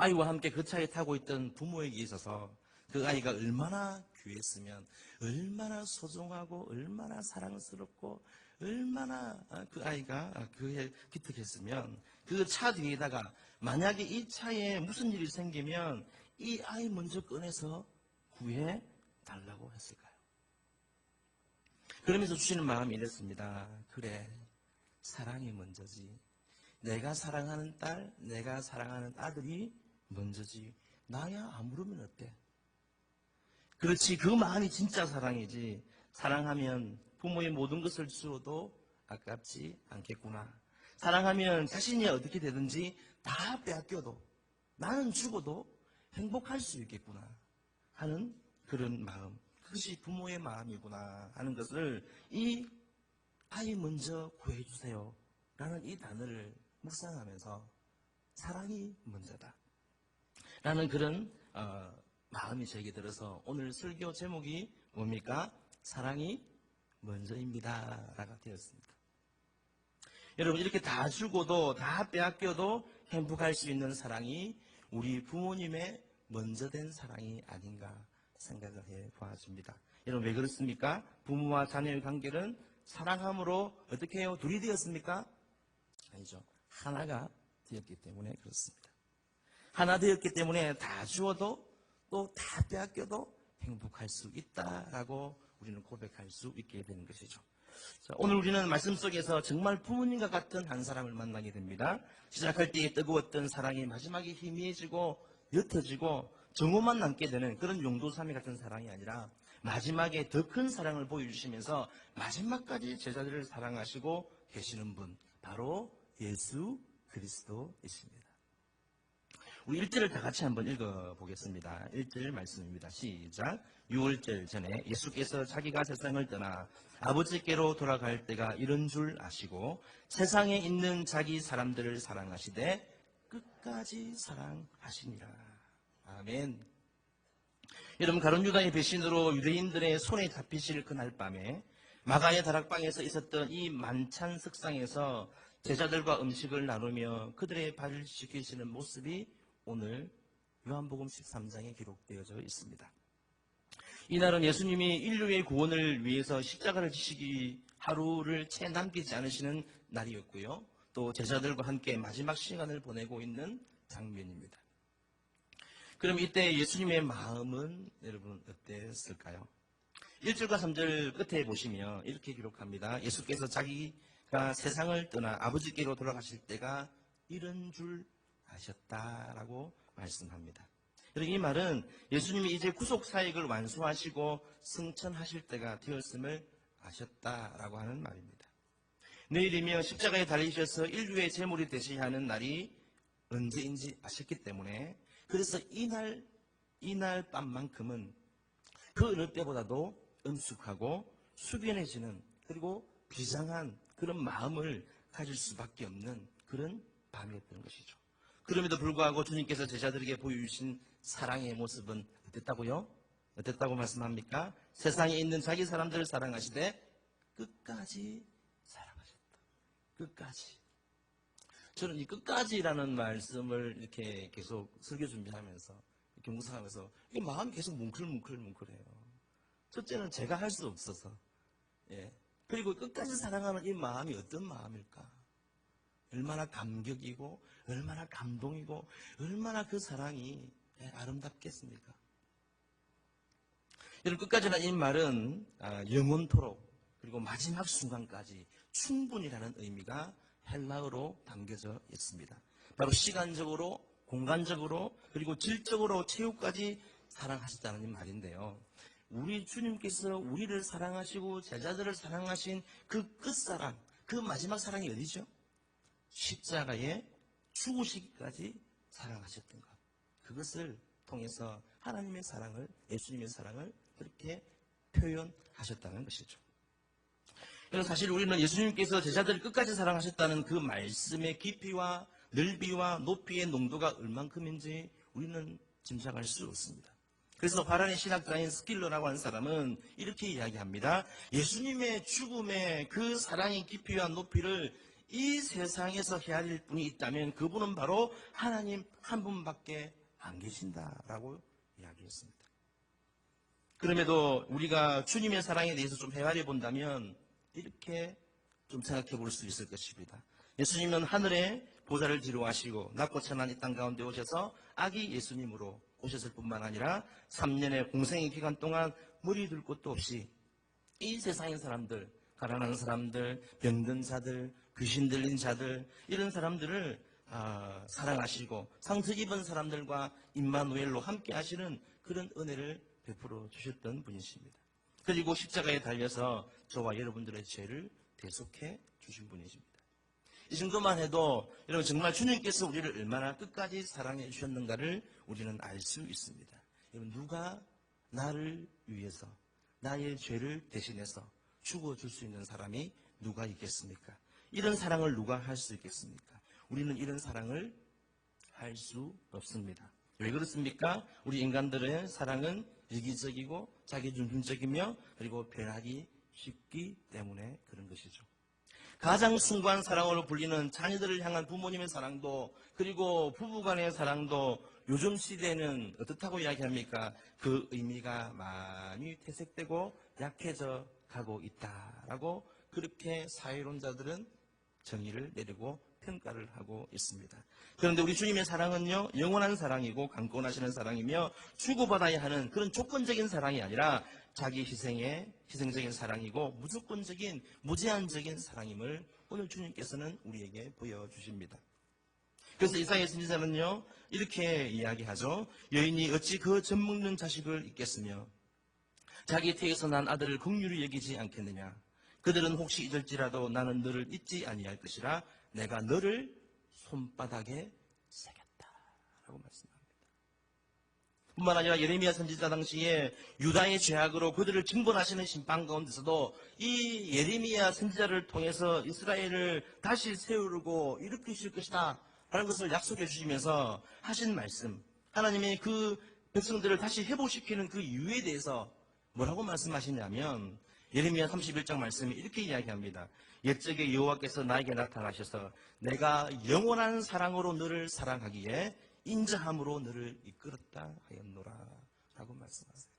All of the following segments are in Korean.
아이와 함께 그 차에 타고 있던 부모에게 있어서 그 아이가 얼마나 귀했으면, 얼마나 소중하고 얼마나 사랑스럽고 얼마나 그 아이가 그에 기특했으면 그 차 뒤에다가 만약에 이 차에 무슨 일이 생기면 이 아이 먼저 꺼내서 구해 달라고 했을까요? 그러면서 주시는 마음이 이랬습니다. 그래, 사랑이 먼저지. 내가 사랑하는 딸, 내가 사랑하는 아들이 먼저지. 나야 아무르면 어때? 그렇지, 그 마음이 진짜 사랑이지. 사랑하면 부모의 모든 것을 주어도 아깝지 않겠구나. 사랑하면 자신이 어떻게 되든지 다 빼앗겨도 나는 죽어도 행복할 수 있겠구나 하는 그런 마음. 그것이 부모의 마음이구나 하는 것을 이 아이 먼저 구해주세요 라는 이 단어를 묵상하면서 사랑이 먼저다 라는 그런 마음이 저에게 들어서 오늘 설교 제목이 뭡니까? 사랑이 먼저입니다 라가 되었습니다. 여러분, 이렇게 다 주고도 다 빼앗겨도 행복할 수 있는 사랑이 우리 부모님의 먼저 된 사랑이 아닌가 생각을 해보았습니다. 여러분, 왜 그렇습니까? 부모와 자녀의 관계는 사랑함으로 어떻게 해요? 둘이 되었습니까? 아니죠. 하나가 되었기 때문에 그렇습니다. 하나 되었기 때문에 다 주어도 또 다 빼앗겨도 행복할 수 있다라고 우리는 고백할 수 있게 되는 것이죠. 자, 오늘 우리는 말씀 속에서 정말 부모님과 같은 한 사람을 만나게 됩니다. 시작할 때에 뜨거웠던 사랑이 마지막에 희미해지고 옅어지고 정오만 남게 되는 그런 용도삼이 같은 사랑이 아니라 마지막에 더 큰 사랑을 보여주시면서 마지막까지 제자들을 사랑하시고 계시는 분, 바로 예수 그리스도이십니다. 우리 1절을 다 같이 한번 읽어보겠습니다. 1절 말씀입니다. 시작. 6월절 전에 예수께서 자기가 세상을 떠나 아버지께로 돌아갈 때가 이런 줄 아시고 세상에 있는 자기 사람들을 사랑하시되 끝까지 사랑하시니라. 아멘. 여러분, 가룟 유다의 배신으로 유대인들의 손에 잡히실 그날 밤에 마가의 다락방에서 있었던 이 만찬 석상에서 제자들과 음식을 나누며 그들의 발을 씻기시는 모습이 오늘 요한복음 13장에 기록되어져 있습니다. 이날은 예수님이 인류의 구원을 위해서 십자가를 지시기 하루를 채 남기지 않으시는 날이었고요. 또 제자들과 함께 마지막 시간을 보내고 있는 장면입니다. 그럼 이때 예수님의 마음은 여러분 어땠을까요? 1절과 3절 끝에 보시면 이렇게 기록합니다. 예수께서 자기가 세상을 떠나 아버지께로 돌아가실 때가 이런 줄 아셨다라고 말씀합니다. 여러분, 이 말은 예수님이 이제 구속 사역을 완수하시고 승천하실 때가 되었음을 아셨다라고 하는 말입니다. 내일이면 십자가에 달리셔서 인류의 제물이 되셔야 하는 날이 언제인지 아셨기 때문에 그래서 이날 밤만큼은 그 어느 때보다도 엄숙하고 숙연해지는 그리고 비장한 그런 마음을 가질 수밖에 없는 그런 밤이었던 것이죠. 그럼에도 불구하고 주님께서 제자들에게 보여주신 사랑의 모습은 어땠다고요? 어땠다고 말씀합니까? 세상에 있는 자기 사람들을 사랑하시되 끝까지 사랑하셨다. 끝까지. 저는 이 끝까지라는 말씀을 이렇게 계속 설교 준비하면서 이렇게 묵상하면서 이게 마음이 계속 뭉클해요. 첫째는 제가 할 수 없어서, 그리고 끝까지 사랑하는 이 마음이 어떤 마음일까? 얼마나 감격이고, 얼마나 감동이고, 얼마나 그 사랑이 아름답겠습니까? 여러분, 끝까지라는 이 말은 영원토록 그리고 마지막 순간까지 충분이라는 의미가 헬라어로 담겨져 있습니다. 바로 시간적으로, 공간적으로, 그리고 질적으로 최후까지 사랑하셨다는 이 말인데요. 우리 주님께서 우리를 사랑하시고 제자들을 사랑하신 그 끝사랑, 그 마지막 사랑이 어디죠? 십자가에 죽으시기까지 사랑하셨던 것. 그것을 통해서 하나님의 사랑을, 예수님의 사랑을 그렇게 표현하셨다는 것이죠. 그래서 사실 우리는 예수님께서 제자들을 끝까지 사랑하셨다는 그 말씀의 깊이와 넓이와 높이의 농도가 얼만큼인지 우리는 짐작할 수 없습니다. 그래서 바란의 신학자인 스킬러라고 하는 사람은 이렇게 이야기합니다. 예수님의 죽음의 그 사랑의 깊이와 높이를 이 세상에서 헤아릴 분이 있다면 그분은 바로 하나님 한 분밖에 안 계신다라고 이야기했습니다. 그럼에도 우리가 주님의 사랑에 대해서 좀 헤아려 본다면 이렇게 좀 생각해 볼 수 있을 것입니다. 예수님은 하늘에 보좌를 뒤로하시고 낮고 천한 이 땅 가운데 오셔서 아기 예수님으로 오셨을 뿐만 아니라 3년의 공생의 기간 동안 머리 둘 곳도 없이 이 세상의 사람들, 가난한 사람들, 병든 자들, 귀신 들린 자들, 이런 사람들을 사랑하시고 상처 입은 사람들과 임마누엘로 함께 하시는 그런 은혜를 베풀어 주셨던 분이십니다. 그리고 십자가에 달려서 저와 여러분들의 죄를 대속해 주신 분이십니다. 이 정도만 해도 여러분 정말 주님께서 우리를 얼마나 끝까지 사랑해 주셨는가를 우리는 알 수 있습니다. 여러분 누가 나를 위해서 나의 죄를 대신해서 죽어줄 수 있는 사람이 누가 있겠습니까? 이런 사랑을 누가 할 수 있겠습니까? 우리는 이런 사랑을 할 수 없습니다. 왜 그렇습니까? 우리 인간들의 사랑은 이기적이고 자기중심적이며 그리고 변하기 쉽기 때문에 그런 것이죠. 가장 숭고한 사랑으로 불리는 자녀들을 향한 부모님의 사랑도 그리고 부부간의 사랑도 요즘 시대는 어떻다고 이야기합니까? 그 의미가 많이 퇴색되고 약해져 가고 있다라고 그렇게 사회론자들은 정의를 내리고 평가를 하고 있습니다. 그런데 우리 주님의 사랑은요, 영원한 사랑이고 강권하시는 사랑이며 주고받아야 하는 그런 조건적인 사랑이 아니라 자기 희생적인 사랑이고 무조건적인 무제한적인 사랑임을 오늘 주님께서는 우리에게 보여주십니다. 그래서 이사야 선지자는요 이렇게 이야기하죠. 여인이 어찌 그 젖먹는 자식을 잊겠으며 자기 태에서 난 아들을 긍휼히 여기지 않겠느냐. 그들은 혹시 잊을지라도 나는 너를 잊지 아니할 것이라 내가 너를 손바닥에 새겼다라고 말씀합니다. 뿐만 아니라 예레미야 선지자 당시에 유다의 죄악으로 그들을 징벌하시는 심판 가운데서도 이 예레미야 선지자를 통해서 이스라엘을 다시 세우고 일으키실 것이다 라는 것을 약속해 주시면서 하신 말씀, 하나님의 그 백성들을 다시 회복시키는 그 이유에 대해서 뭐라고 말씀하시냐면 예레미야 31장 말씀이 이렇게 이야기합니다. 옛적에 여호와께서 나에게 나타나셔서 내가 영원한 사랑으로 너를 사랑하기에 인자함으로 너를 이끌었다 하였노라 라고 말씀하세요.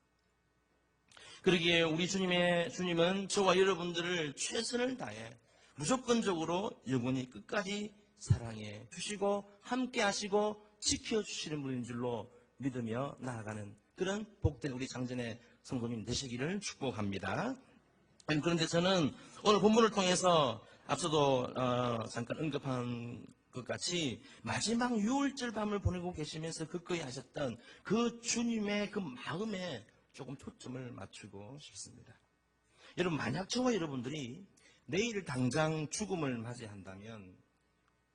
그러기에 우리 주님은 저와 여러분들을 최선을 다해 무조건적으로 영원히 끝까지 사랑해 주시고 함께 하시고 지켜주시는 분인 줄로 믿으며 나아가는 그런 복된 우리 장전의 성도님 되시기를 축복합니다. 그런데 저는 오늘 본문을 통해서 앞서도 잠깐 언급한 것 같이 마지막 6월절 밤을 보내고 계시면서 그거에 하셨던 그 주님의 그 마음에 조금 초점을 맞추고 싶습니다. 여러분 만약 저와 여러분들이 내일 당장 죽음을 맞이한다면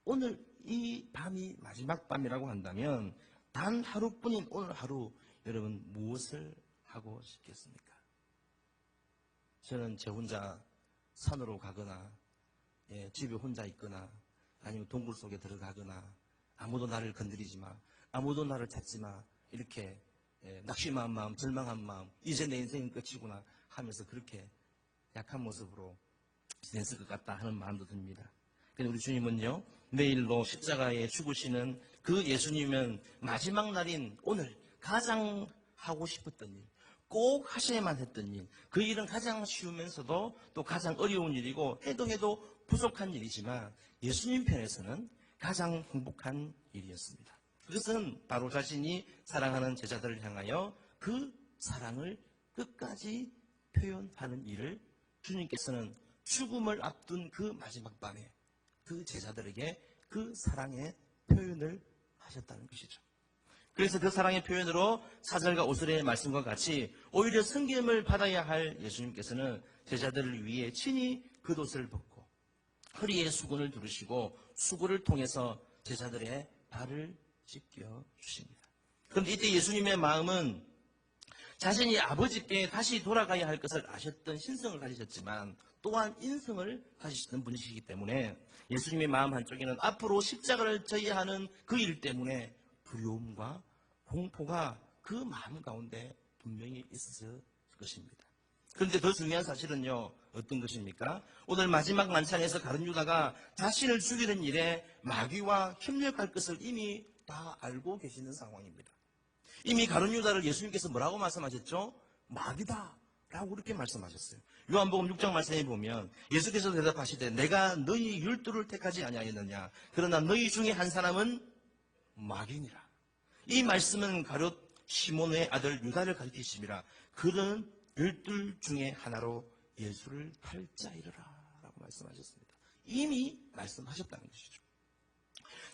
오늘 이 밤이 마지막 밤이라고 한다면 단 하루뿐인 오늘 하루 여러분 무엇을 하고 싶겠습니까? 저는 제 혼자 산으로 가거나 집에 혼자 있거나 아니면 동굴 속에 들어가거나 아무도 나를 건드리지 마, 아무도 나를 찾지 마 이렇게 낙심한 마음, 절망한 마음, 이제 내 인생은 끝이구나 하면서 그렇게 약한 모습으로 지냈을 것 같다 하는 마음도 듭니다. 그런데 우리 주님은요 내일로 십자가에 죽으시는 그 예수님은 마지막 날인 오늘 가장 하고 싶었던 일, 꼭 하셔야만 했던 일, 그 일은 가장 쉬우면서도 또 가장 어려운 일이고 해도 부족한 일이지만 예수님 편에서는 가장 행복한 일이었습니다. 그것은 바로 자신이 사랑하는 제자들을 향하여 그 사랑을 끝까지 표현하는 일을 주님께서는 죽음을 앞둔 그 마지막 밤에 그 제자들에게 그 사랑의 표현을 하셨다는 것이죠. 그래서 그 사랑의 표현으로 4절과 5절의 말씀과 같이 오히려 성김을 받아야 할 예수님께서는 제자들을 위해 친히 겉옷을 벗고 허리에 수건을 두르시고 수고를 통해서 제자들의 발을 씻겨 주십니다. 그런데 이때 예수님의 마음은 자신이 아버지께 다시 돌아가야 할 것을 아셨던 신성을 가지셨지만 또한 인성을 가지셨던 분이시기 때문에 예수님의 마음 한쪽에는 앞으로 십자가를 져야 하는 그 일 때문에 두려움과 공포가 그 마음 가운데 분명히 있었을 것입니다. 그런데 더 중요한 사실은요, 어떤 것입니까? 오늘 마지막 만찬에서 가룟 유다가 자신을 죽이는 일에 마귀와 협력할 것을 이미 다 알고 계시는 상황입니다. 이미 가룟 유다를 예수님께서 뭐라고 말씀하셨죠? 마귀다 라고 그렇게 말씀하셨어요. 요한복음 6장 말씀에 보면 예수께서 대답하시되 내가 너희 12를 택하지 아니하였느냐, 그러나 너희 중에 한 사람은 마귀니라. 이 말씀은 가룟 시몬의 아들 유다를 가리키심이라. 그는 12 중에 하나로 예수를 팔자이르라 라고 말씀하셨습니다. 이미 말씀하셨다는 것이죠.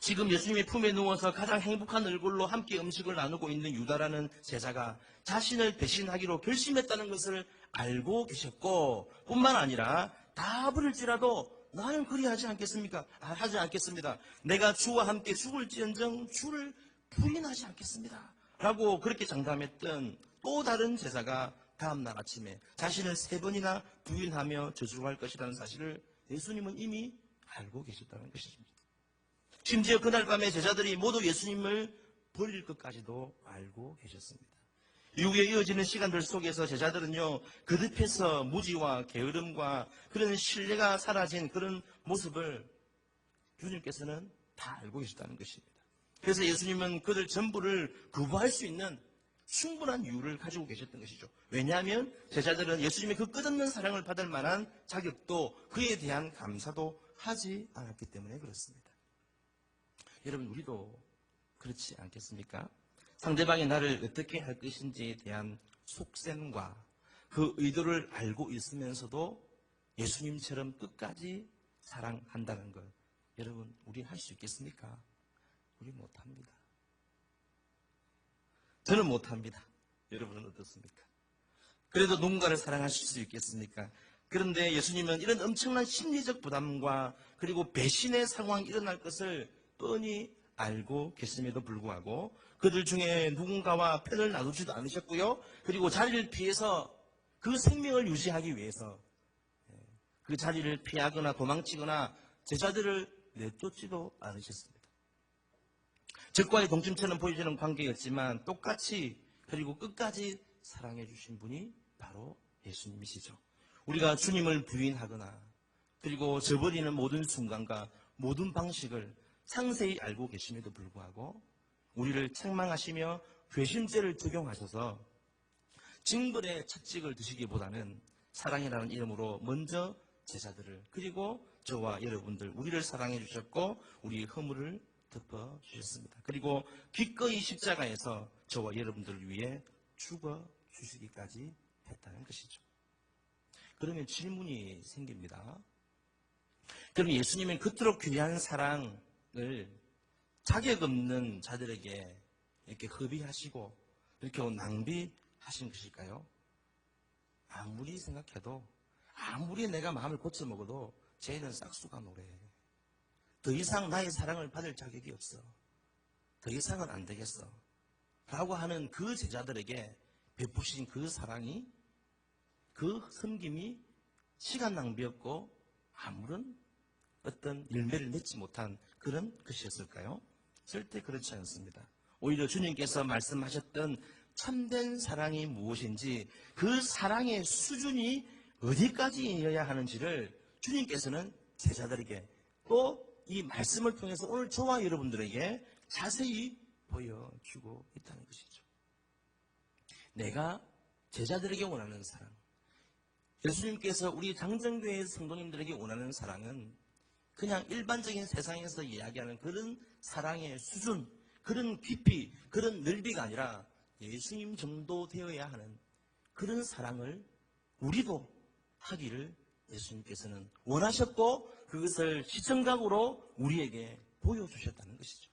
지금 예수님의 품에 누워서 가장 행복한 얼굴로 함께 음식을 나누고 있는 유다라는 제자가 자신을 배신하기로 결심했다는 것을 알고 계셨고, 뿐만 아니라 다 버릴지라도 나는 그리하지 않겠습니까? 하지 않겠습니다. 내가 주와 함께 죽을지언정 주를 부인하지 않겠습니다 라고 그렇게 장담했던 또 다른 제자가 다음날 아침에 자신을 3번이나 부인하며 저주할 것이라는 사실을 예수님은 이미 알고 계셨다는 것입니다. 심지어 그날 밤에 제자들이 모두 예수님을 버릴 것까지도 알고 계셨습니다. 이후에 이어지는 시간들 속에서 제자들은요, 거듭해서 무지와 게으름과 그런 신뢰가 사라진 그런 모습을 주님께서는 다 알고 계셨다는 것입니다. 그래서 예수님은 그들 전부를 거부할 수 있는 충분한 이유를 가지고 계셨던 것이죠. 왜냐하면 제자들은 예수님의 그 끝없는 사랑을 받을 만한 자격도 그에 대한 감사도 하지 않았기 때문에 그렇습니다. 여러분, 우리도 그렇지 않겠습니까? 상대방이 나를 어떻게 할 것인지에 대한 속셈과 그 의도를 알고 있으면서도 예수님처럼 끝까지 사랑한다는 것, 여러분, 우리 할 수 있겠습니까? 우리 못합니다. 저는 못합니다. 여러분은 어떻습니까? 그래도 누군가를 사랑하실 수 있겠습니까? 그런데 예수님은 이런 엄청난 심리적 부담과 그리고 배신의 상황이 일어날 것을 뻔히 알고 계심에도 불구하고 그들 중에 누군가와 편을 나누지도 않으셨고요. 그리고 자리를 피해서 그 생명을 유지하기 위해서 그 자리를 피하거나 도망치거나 제자들을 내쫓지도 않으셨습니다. 적과의 동침처럼 보여지는 관계였지만 똑같이 그리고 끝까지 사랑해 주신 분이 바로 예수님이시죠. 우리가 주님을 부인하거나 그리고 저버리는 모든 순간과 모든 방식을 상세히 알고 계심에도 불구하고 우리를 책망하시며 회심죄를 적용하셔서 징벌의 채찍을 드시기보다는 사랑이라는 이름으로 먼저 제자들을 그리고 저와 여러분들 우리를 사랑해 주셨고 우리의 허물을 덮어 주셨습니다. 그리고 기꺼이 십자가에서 저와 여러분들을 위해 죽어 주시기까지 했다는 것이죠. 그러면 질문이 생깁니다. 그럼 예수님은 그토록 귀한 사랑을 자격 없는 자들에게 이렇게 허비하시고 이렇게 낭비하신 것일까요? 아무리 생각해도 아무리 내가 마음을 고쳐먹어도 쟤는 싹수가 노래. 더 이상 나의 사랑을 받을 자격이 없어. 더 이상은 안 되겠어. 라고 하는 그 제자들에게 베푸신 그 사랑이, 그 섬김이 시간 낭비였고 아무런 어떤 열매를 맺지 못한 그런 것이었을까요? 절대 그렇지 않습니다. 오히려 주님께서 말씀하셨던 참된 사랑이 무엇인지 그 사랑의 수준이 어디까지여야 하는지를 주님께서는 제자들에게 또 이 말씀을 통해서 오늘 저와 여러분들에게 자세히 보여주고 있다는 것이죠. 내가 제자들에게 원하는 사랑, 예수님께서 우리 장정교회 성도님들에게 원하는 사랑은 그냥 일반적인 세상에서 이야기하는 그런 사랑의 수준, 그런 깊이, 그런 넓이가 아니라 예수님 정도 되어야 하는 그런 사랑을 우리도 하기를 예수님께서는 원하셨고 그것을 시청각으로 우리에게 보여주셨다는 것이죠.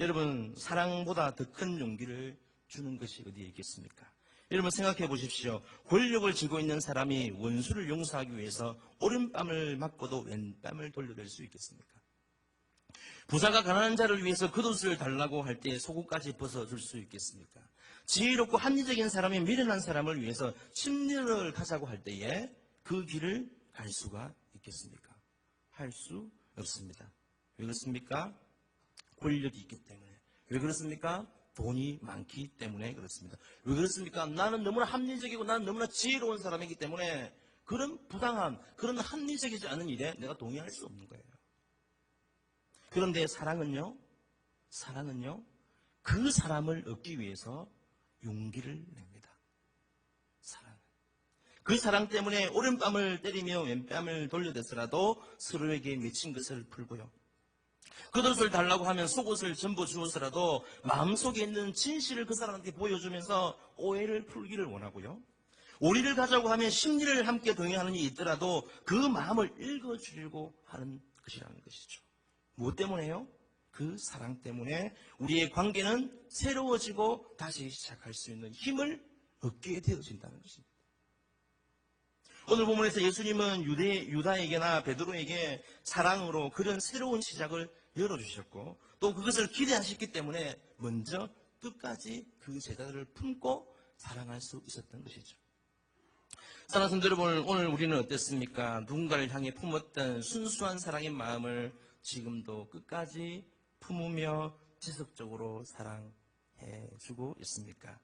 여러분, 사랑보다 더 큰 용기를 주는 것이 어디에 있겠습니까? 여러분 생각해 보십시오. 권력을 쥐고 있는 사람이 원수를 용서하기 위해서 오른뺨을 맞고도 왼뺨을 돌려댈 수 있겠습니까? 부자가 가난한 자를 위해서 겉옷을 달라고 할 때 속옷까지 벗어줄 수 있겠습니까? 지혜롭고 합리적인 사람이 미련한 사람을 위해서 심리를 하자고 할 때에 그 길을 갈 수가 있겠습니까? 할 수 없습니다. 왜 그렇습니까? 권력이 있기 때문에. 왜 그렇습니까? 돈이 많기 때문에 그렇습니다. 왜 그렇습니까? 나는 너무나 합리적이고 나는 너무나 지혜로운 사람이기 때문에 그런 부당한, 그런 합리적이지 않은 일에 내가 동의할 수 없는 거예요. 그런데 사랑은요, 그 사람을 얻기 위해서 용기를 냅니다. 사랑은. 그 사랑 때문에 오른뺨을 때리며 왼뺨을 돌려대서라도 서로에게 맺힌 것을 풀고요. 겉옷을 달라고 하면 속옷을 전부 주어서라도 마음속에 있는 진실을 그 사람한테 보여주면서 오해를 풀기를 원하고요. 오리를 가자고 하면 심리를 함께 동행하는 일이 있더라도 그 마음을 읽어주려고 하는 것이라는 것이죠. 무엇 때문에요? 그 사랑 때문에 우리의 관계는 새로워지고 다시 시작할 수 있는 힘을 얻게 되어진다는 것입니다. 오늘 본문에서 예수님은 유다에게나 베드로에게 사랑으로 그런 새로운 시작을 열어주셨고 또 그것을 기대하셨기 때문에 먼저 끝까지 그 제자들을 품고 사랑할 수 있었던 것이죠. 사랑하는 성도 여러분, 오늘 우리는 어땠습니까? 누군가를 향해 품었던 순수한 사랑의 마음을 지금도 끝까지 품으며 지속적으로 사랑해주고 있습니까?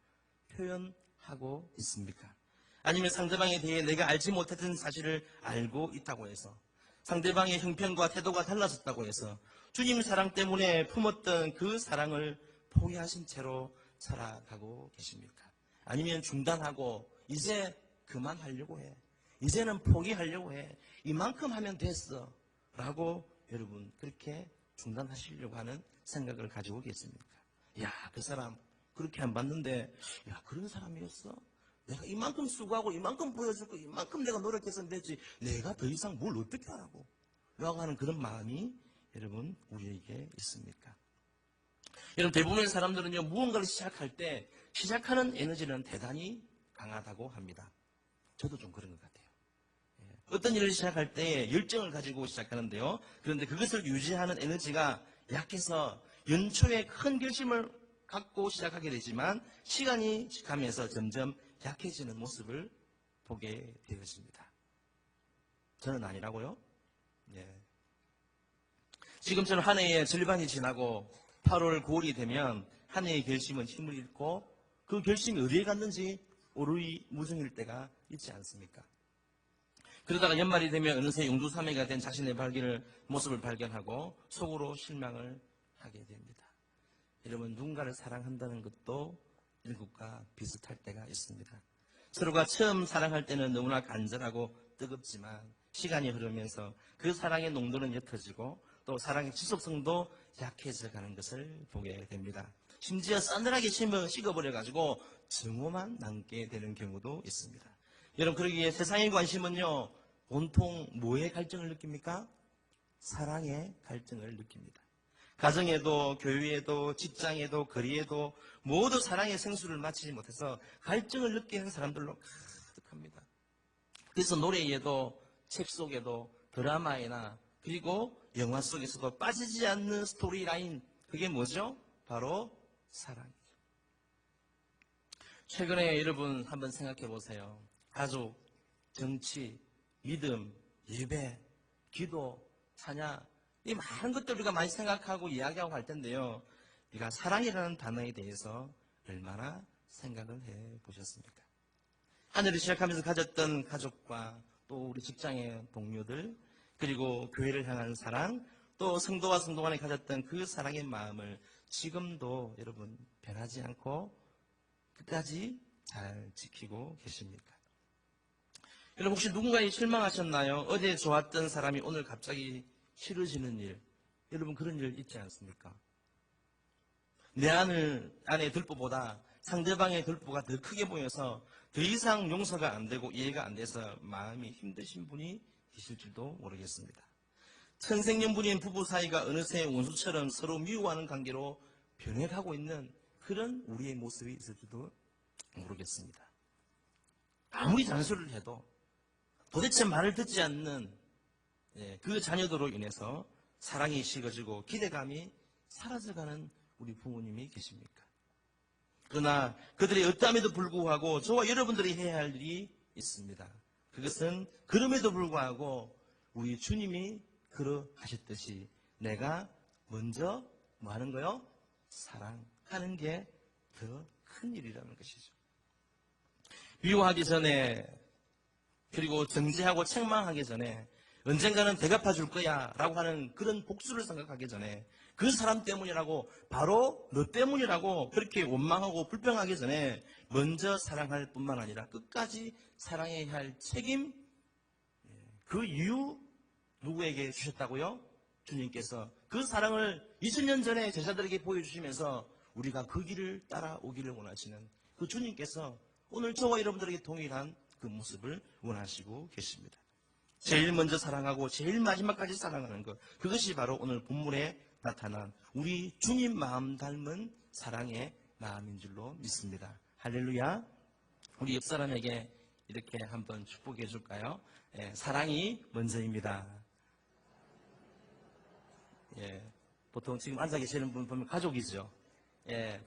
표현하고 있습니까? 아니면 상대방에 대해 내가 알지 못했던 사실을 알고 있다고 해서 상대방의 형편과 태도가 달라졌다고 해서 주님 사랑 때문에 품었던 그 사랑을 포기하신 채로 살아가고 계십니까? 아니면 중단하고 이제 그만하려고 해. 이제는 포기하려고 해. 이만큼 하면 됐어. 라고 여러분 그렇게 중단하시려고 하는 생각을 가지고 계십니까? 야, 그 사람 그렇게 안 봤는데 야, 그런 사람이었어? 내가 이만큼 수고하고 이만큼 보여주고 이만큼 내가 노력해서 되지 내가 더 이상 뭘 어떻게 하라고 라고 하는 그런 마음이 여러분 우리에게 있습니까? 여러분 대부분의 사람들은요 무언가를 시작할 때 시작하는 에너지는 대단히 강하다고 합니다. 저도 좀 그런 것 같아요. 어떤 일을 시작할 때 열정을 가지고 시작하는데요. 그런데 그것을 유지하는 에너지가 약해서 연초에 큰 결심을 갖고 시작하게 되지만 시간이 가면서 점점 약해지는 모습을 보게 되었습니다. 저는 아니라고요? 예. 지금처럼 한 해의 절반이 지나고 8월, 9월이 되면 한 해의 결심은 힘을 잃고 그 결심이 어디에 갔는지 오르이 무성일 때가 있지 않습니까? 그러다가 연말이 되면 어느새 용두사매가 된 자신의 모습을 발견하고 속으로 실망을 하게 됩니다. 여러분 누군가를 사랑한다는 것도 일국과 비슷할 때가 있습니다. 서로가 처음 사랑할 때는 너무나 간절하고 뜨겁지만 시간이 흐르면서 그 사랑의 농도는 옅어지고 또 사랑의 지속성도 약해져 가는 것을 보게 됩니다. 심지어 싸늘하게 식어버려가지고 증오만 남게 되는 경우도 있습니다. 여러분 그러기에 세상의 관심은요 온통 뭐의 갈증을 느낍니까? 사랑의 갈증을 느낍니다. 가정에도 교회에도 직장에도 거리에도 모두 사랑의 생수를 마치지 못해서 갈증을 느끼는 사람들로 가득합니다. 그래서 노래에도 책 속에도 드라마에나 그리고 영화 속에서도 빠지지 않는 스토리라인 그게 뭐죠? 바로 사랑이죠. 최근에 여러분 한번 생각해 보세요. 가족, 정치, 믿음, 예배, 기도, 찬양 이 많은 것들 우리가 많이 생각하고 이야기하고 할 텐데요. 우리가 사랑이라는 단어에 대해서 얼마나 생각을 해 보셨습니까? 한 해를 시작하면서 가졌던 가족과 또 우리 직장의 동료들 그리고 교회를 향한 사랑 또 성도와 성도 간에 가졌던 그 사랑의 마음을 지금도 여러분 변하지 않고 끝까지 잘 지키고 계십니까? 여러분 혹시 누군가에 실망하셨나요? 어제 좋았던 사람이 오늘 갑자기 싫어지는 일 여러분 그런 일 있지 않습니까? 내 안에 들보보다 상대방의 들보가 더 크게 보여서 더 이상 용서가 안 되고 이해가 안 돼서 마음이 힘드신 분이 계실지도 모르겠습니다. 천생연분인 부부 사이가 어느새 원수처럼 서로 미워하는 관계로 변해가고 있는 그런 우리의 모습이 있을지도 모르겠습니다. 아무리 잔소리를 해도 도대체 말을 듣지 않는 그 자녀들로 인해서 사랑이 식어지고 기대감이 사라져가는 우리 부모님이 계십니까? 그러나 그들의 어떠함에도 불구하고 저와 여러분들이 해야 할 일이 있습니다. 그것은 그럼에도 불구하고 우리 주님이 그러하셨듯이 내가 먼저 뭐 하는 거요? 사랑하는 게 더 큰 일이라는 것이죠. 미워하기 전에, 그리고 정죄하고 책망하기 전에, 언젠가는 대갚아 줄 거야 라고 하는 그런 복수를 생각하기 전에, 그 사람 때문이라고, 바로 너 때문이라고 그렇게 원망하고 불평하기 전에 먼저 사랑할 뿐만 아니라 끝까지 사랑해야 할 책임, 그 이유 누구에게 주셨다고요? 주님께서 그 사랑을 2000년 전에 제자들에게 보여주시면서 우리가 그 길을 따라오기를 원하시는 그 주님께서 오늘 저와 여러분들에게 동일한 그 모습을 원하시고 계십니다. 제일 먼저 사랑하고 제일 마지막까지 사랑하는 것, 그것이 바로 오늘 본문에 나타난 우리 주님 마음 닮은 사랑의 마음인 줄로 믿습니다. 할렐루야. 우리 옆 사람에게 이렇게 한번 축복해 줄까요? 사랑이 먼저입니다. 보통 지금 앉아 계시는 분 보면 가족이죠.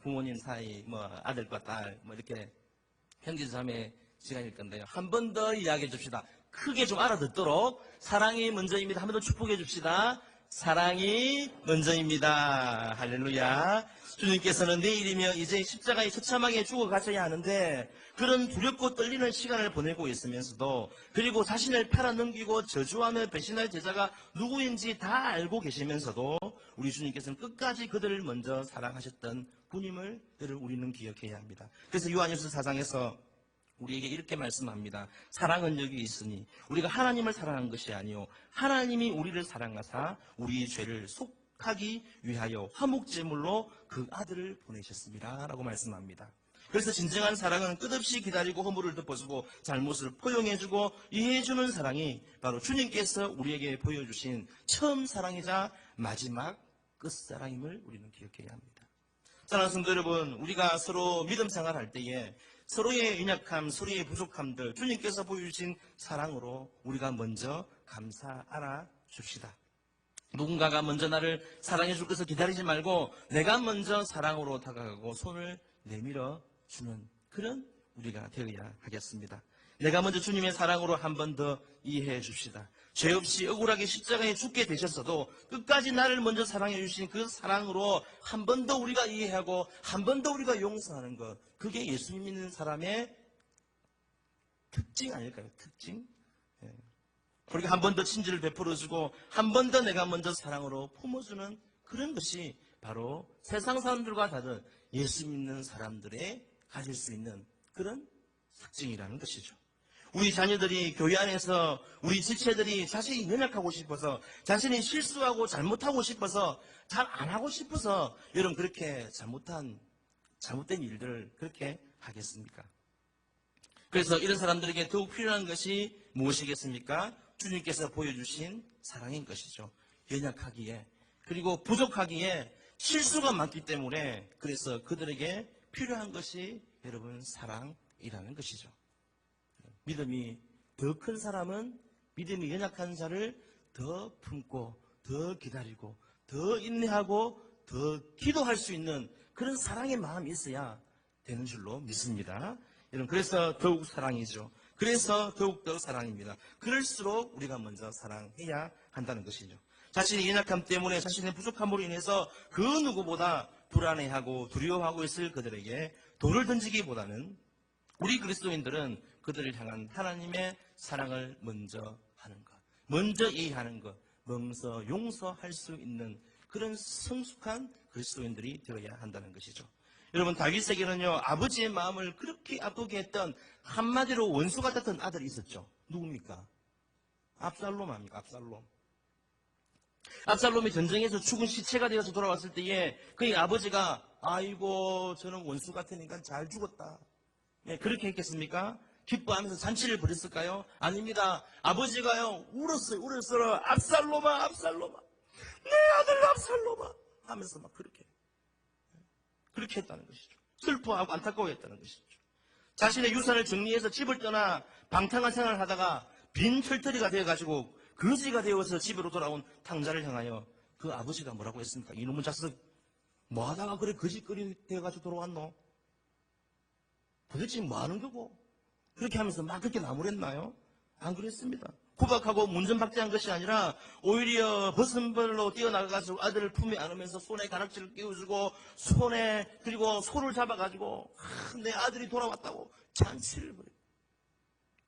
부모님 사이, 아들과 딸, 이렇게 형제자매 시간일 건데요. 한 번 더 이야기해 줍시다. 크게 좀 알아듣도록. 사랑이 먼저입니다. 한 번 더 축복해 줍시다. 사랑이 먼저입니다. 할렐루야. 주님께서는 내일이며 이제 십자가에 처참하게 죽어가셔야 하는데 그런 두렵고 떨리는 시간을 보내고 있으면서도, 그리고 자신을 팔아넘기고 저주하며 배신할 제자가 누구인지 다 알고 계시면서도 우리 주님께서는 끝까지 그들을 먼저 사랑하셨던 분임을 우리는 기억해야 합니다. 그래서 요한일서 4장에서 우리에게 이렇게 말씀합니다. 사랑은 여기 있으니 우리가 하나님을 사랑한 것이 아니요 하나님이 우리를 사랑하사 우리의 죄를 속하기 위하여 화목제물로 그 아들을 보내셨습니다 라고 말씀합니다. 그래서 진정한 사랑은 끝없이 기다리고 허물을 덮어주고 잘못을 포용해주고 이해해주는 사랑이 바로 주님께서 우리에게 보여주신 처음 사랑이자 마지막 끝사랑임을 우리는 기억해야 합니다. 사랑하는 성도 여러분, 우리가 서로 믿음 생활할 때에 서로의 연약함, 서로의 부족함들 주님께서 보여주신 사랑으로 우리가 먼저 감사 알아줍시다. 누군가가 먼저 나를 사랑해 줄 것을 기다리지 말고 내가 먼저 사랑으로 다가가고 손을 내밀어 주는 그런 우리가 되어야 하겠습니다. 내가 먼저 주님의 사랑으로 한 번 더 이해해 줍시다. 죄 없이 억울하게 십자가에 죽게 되셨어도 끝까지 나를 먼저 사랑해 주신 그 사랑으로 한 번 더 우리가 이해하고 한 번 더 우리가 용서하는 것, 그게 예수님 믿는 사람의 특징 아닐까요? 특징? 우리가 한 번 더 친절을 베풀어주고 한 번 더 내가 먼저 사랑으로 품어주는 그런 것이 바로 세상 사람들과 다른 예수 믿는 사람들의 가질 수 있는 그런 특징이라는 것이죠. 우리 자녀들이 교회 안에서 우리 지체들이 자신이 연약하고 싶어서, 자신이 실수하고 잘못하고 싶어서, 잘 안 하고 싶어서 여러분 그렇게 잘못된 일들을 그렇게 하겠습니까? 그래서 이런 사람들에게 더욱 필요한 것이 무엇이겠습니까? 주님께서 보여주신 사랑인 것이죠. 연약하기에, 그리고 부족하기에, 실수가 많기 때문에, 그래서 그들에게 필요한 것이 여러분 사랑이라는 것이죠. 믿음이 더 큰 사람은 믿음이 연약한 자를 더 품고 더 기다리고 더 인내하고 더 기도할 수 있는 그런 사랑의 마음이 있어야 되는 줄로 믿습니다. 여러분, 그래서 더욱 사랑이죠. 그래서 더욱더 사랑입니다. 그럴수록 우리가 먼저 사랑해야 한다는 것이죠. 자신의 연약함 때문에, 자신의 부족함으로 인해서 그 누구보다 불안해하고 두려워하고 있을 그들에게 돌을 던지기보다는 우리 그리스도인들은 그들을 향한 하나님의 사랑을 먼저 하는 것, 먼저 이해하는 것, 먼저 용서할 수 있는 그런 성숙한 그리스도인들이 되어야 한다는 것이죠. 여러분, 다윗에게는요, 아버지의 마음을 그렇게 아프게 했던 한마디로 원수 같았던 아들이 있었죠. 누굽니까? 압살롬 아닙니까? 압살롬이 전쟁에서 죽은 시체가 되어서 돌아왔을 때에 그의 아버지가 아이고 저는 원수 같으니까 잘 죽었다, 그렇게 했겠습니까? 기뻐하면서 잔치를 벌였을까요? 아닙니다. 아버지가요 울었어요. 압살롬아 내 아들 압살롬아 하면서 막 그렇게 했다는 것이죠. 슬퍼하고 안타까워했다는 것이죠. 자신의 유산을 정리해서 집을 떠나 방탕한 생활을 하다가 빈 털터리가 되어가지고 거지가 되어서 집으로 돌아온 탕자를 향하여 그 아버지가 뭐라고 했습니까? 이놈의 자식 뭐하다가 그래 거지거리 되어가지고 돌아왔노? 도대체 뭐하는 거고? 그렇게 하면서 막 그렇게 나무랬나요? 안 그랬습니다. 구박하고 문전박대한 것이 아니라 오히려 벗은벌로 뛰어나가가지고 아들을 품에 안으면서 손에 가락지를 끼워주고 손에 그리고 소를 잡아가지고 내 아들이 돌아왔다고 잔치를 벌여요.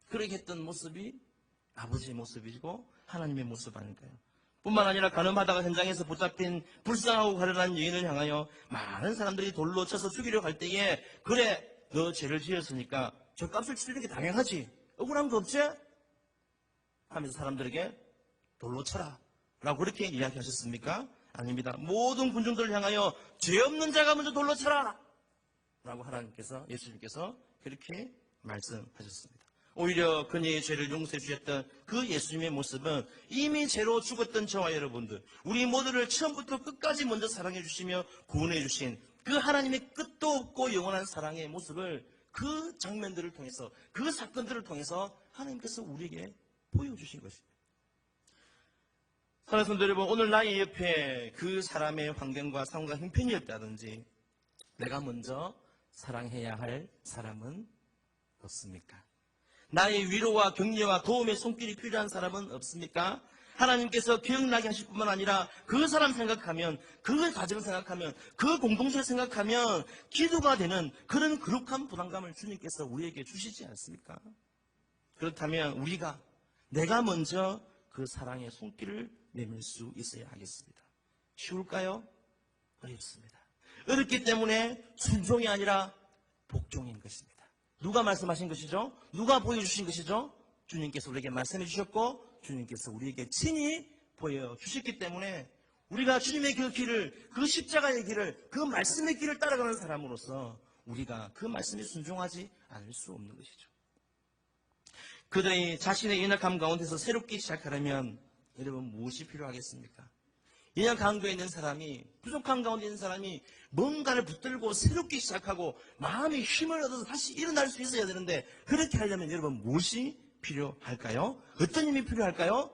그렇게 했던 모습이 아버지의 모습이고 하나님의 모습 아닐까요? 뿐만 아니라 간음하다가 현장에서 붙잡힌 불쌍하고 가련한 여인을 향하여 많은 사람들이 돌로 쳐서 죽이려 할 때에 그래 너 죄를 지었으니까 죗값을 치르는 게 당연하지 억울한 거 없지? 하면서 사람들에게 돌로 쳐라 라고 그렇게 이야기하셨습니까? 아닙니다. 모든 군중들을 향하여 죄 없는 자가 먼저 돌로 쳐라 라고 하나님께서 예수님께서 그렇게 말씀하셨습니다. 오히려 그녀의 죄를 용서해 주셨던 그 예수님의 모습은 이미 죄로 죽었던 저와 여러분들 우리 모두를 처음부터 끝까지 먼저 사랑해 주시며 구원해 주신 그 하나님의 끝도 없고 영원한 사랑의 모습을 그 장면들을 통해서 그 사건들을 통해서 하나님께서 우리에게 보여주신 것입니다. 사랑하는 성도 여러분, 오늘 나의 옆에 그 사람의 환경과 상황과 형편이 없다든지 내가 먼저 사랑해야 할 사람은 없습니까? 나의 위로와 격려와 도움의 손길이 필요한 사람은 없습니까? 하나님께서 기억나게 하실 뿐만 아니라 그 사람 생각하면 그 가정 생각하면 그 공동체 생각하면 기도가 되는 그런 거룩한 부담감을 주님께서 우리에게 주시지 않습니까? 그렇다면 우리가 내가 먼저 그 사랑의 손길을 내밀 수 있어야 하겠습니다. 쉬울까요? 어렵습니다. 어렵기 때문에 순종이 아니라 복종인 것입니다. 누가 말씀하신 것이죠? 누가 보여주신 것이죠? 주님께서 우리에게 말씀해 주셨고 주님께서 우리에게 친히 보여주셨기 때문에 우리가 주님의 그 길을 그 십자가의 길을 그 말씀의 길을 따라가는 사람으로서 우리가 그 말씀에 순종하지 않을 수 없는 것이죠. 그들이 자신의 연약함 가운데서 새롭게 시작하려면 여러분 무엇이 필요하겠습니까? 연약한 가운데 있는 사람이 부족한 가운데 있는 사람이 뭔가를 붙들고 새롭게 시작하고 마음의 힘을 얻어서 다시 일어날 수 있어야 되는데 그렇게 하려면 여러분 무엇이 필요할까요? 어떤 힘이 필요할까요?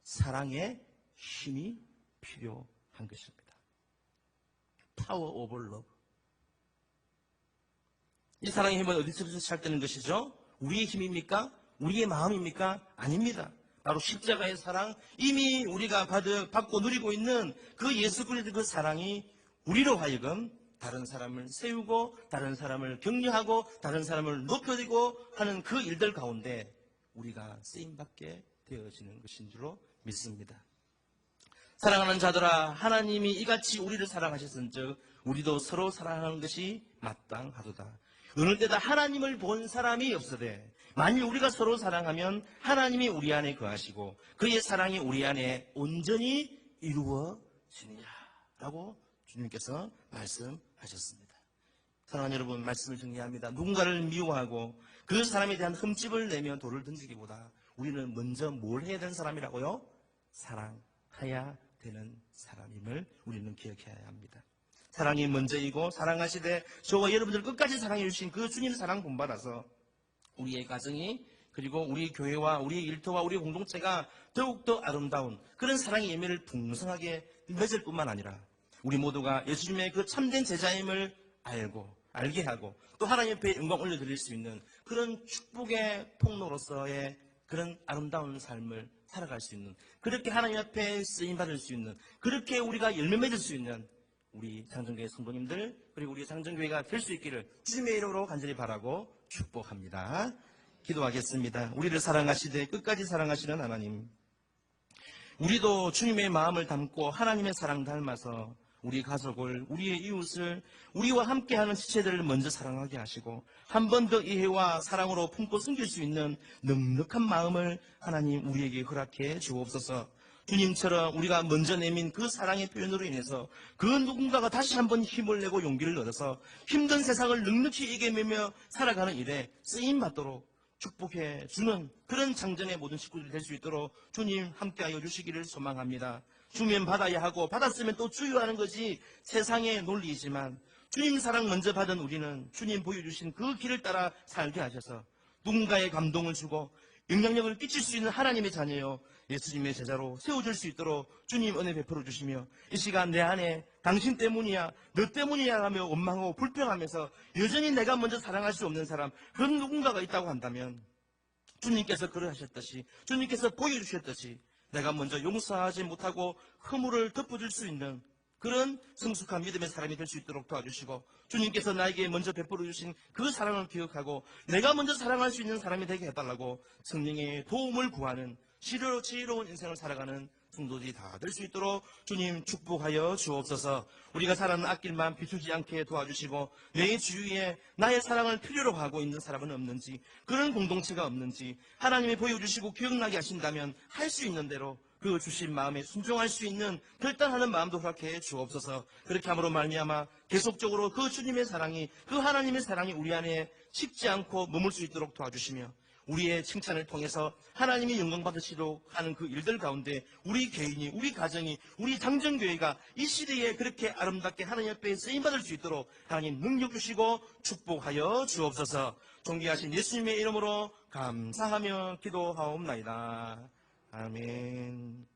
사랑의 힘이 필요한 것입니다. Power of love. 이 사랑의 힘은 어디서부터 시작되는 것이죠? 우리의 힘입니까? 우리의 마음입니까? 아닙니다. 바로 십자가의 사랑, 이미 우리가 받고 누리고 있는 그 예수 그리스도의 그 사랑이 우리로 하여금 다른 사람을 세우고 다른 사람을 격려하고 다른 사람을 높여주고 하는 그 일들 가운데 우리가 쓰임받게 되어지는 것인 줄로 믿습니다. 사랑하는 자들아, 하나님이 이같이 우리를 사랑하셨은즉 우리도 서로 사랑하는 것이 마땅하도다. 어느 때다 하나님을 본 사람이 없으되 만일 우리가 서로 사랑하면 하나님이 우리 안에 거하시고 그의 사랑이 우리 안에 온전히 이루어지느냐 라고 주님께서 말씀하셨습니다. 사랑하는 여러분, 말씀을 정리합니다. 누군가를 미워하고 그 사람에 대한 흠집을 내며 돌을 던지기보다 우리는 먼저 뭘 해야 되는 사람이라고요? 사랑해야 되는 사람임을 우리는 기억해야 합니다. 사랑이 먼저이고 사랑하시되 저와 여러분들 끝까지 사랑해 주신 그 주님 사랑 본받아서 우리의 가정이 그리고 우리 교회와 우리 일터와 우리 공동체가 더욱더 아름다운 그런 사랑의 예매를 풍성하게 맺을 뿐만 아니라 우리 모두가 예수님의 그 참된 제자임을 알게 하고 또 하나님 앞에 영광 올려드릴 수 있는 그런 축복의 통로로서의 그런 아름다운 삶을 살아갈 수 있는 그렇게 하나님 앞에 쓰임받을 수 있는 그렇게 우리가 열매 맺을 수 있는 우리 장정교회 성도님들 그리고 우리 장정교회가 될 수 있기를 주님의 이름으로 간절히 바라고 축복합니다. 기도하겠습니다. 우리를 사랑하시되 끝까지 사랑하시는 하나님, 우리도 주님의 마음을 담고 하나님의 사랑 닮아서 우리 가족을, 우리의 이웃을, 우리와 함께하는 지체들을 먼저 사랑하게 하시고 한 번 더 이해와 사랑으로 품고 숨길 수 있는 넉넉한 마음을 하나님 우리에게 허락해 주옵소서. 주님처럼 우리가 먼저 내민 그 사랑의 표현으로 인해서 그 누군가가 다시 한번 힘을 내고 용기를 얻어서 힘든 세상을 넉넉히 이겨내며 살아가는 일에 쓰임받도록 축복해 주는 그런 장전의 모든 식구들이 될 수 있도록 주님 함께하여 주시기를 소망합니다. 주면 받아야 하고 받았으면 또 주유하는 것이 세상의 논리이지만 주님 사랑 먼저 받은 우리는 주님 보여주신 그 길을 따라 살게 하셔서 누군가의 감동을 주고 영향력을 끼칠 수 있는 하나님의 자녀요 예수님의 제자로 세워줄 수 있도록 주님 은혜 베풀어 주시며 이 시간 내 안에 당신 때문이야 너 때문이야 하며 원망하고 불평하면서 여전히 내가 먼저 사랑할 수 없는 사람 그런 누군가가 있다고 한다면 주님께서 그러하셨듯이, 주님께서 보여주셨듯이 내가 먼저 용서하지 못하고 허물을 덮어줄 수 있는 그런 성숙한 믿음의 사람이 될 수 있도록 도와주시고, 주님께서 나에게 먼저 베풀어 주신 그 사랑을 기억하고 내가 먼저 사랑할 수 있는 사람이 되게 해달라고 성령의 도움을 구하는 지혜로운 인생을 살아가는 성도들이 다 될 수 있도록 주님 축복하여 주옵소서. 우리가 살아가는 앞길만 비추지 않게 도와주시고, 내 주위에 나의 사랑을 필요로 하고 있는 사람은 없는지, 그런 공동체가 없는지 하나님이 보여주시고 기억나게 하신다면 할 수 있는 대로 그 주신 마음에 순종할 수 있는 결단하는 마음도 허락해 주옵소서. 그렇게 함으로 말미암아 계속적으로 그 주님의 사랑이, 그 하나님의 사랑이 우리 안에 식지 않고 머물 수 있도록 도와주시며, 우리의 칭찬을 통해서 하나님이 영광 받으시도록 하는 그 일들 가운데 우리 개인이, 우리 가정이, 우리 장정교회가 이 시대에 그렇게 아름답게 하나님 앞에 쓰임받을 수 있도록 하나님 능력 주시고 축복하여 주옵소서. 존귀하신 예수님의 이름으로 감사하며 기도하옵나이다. 아멘.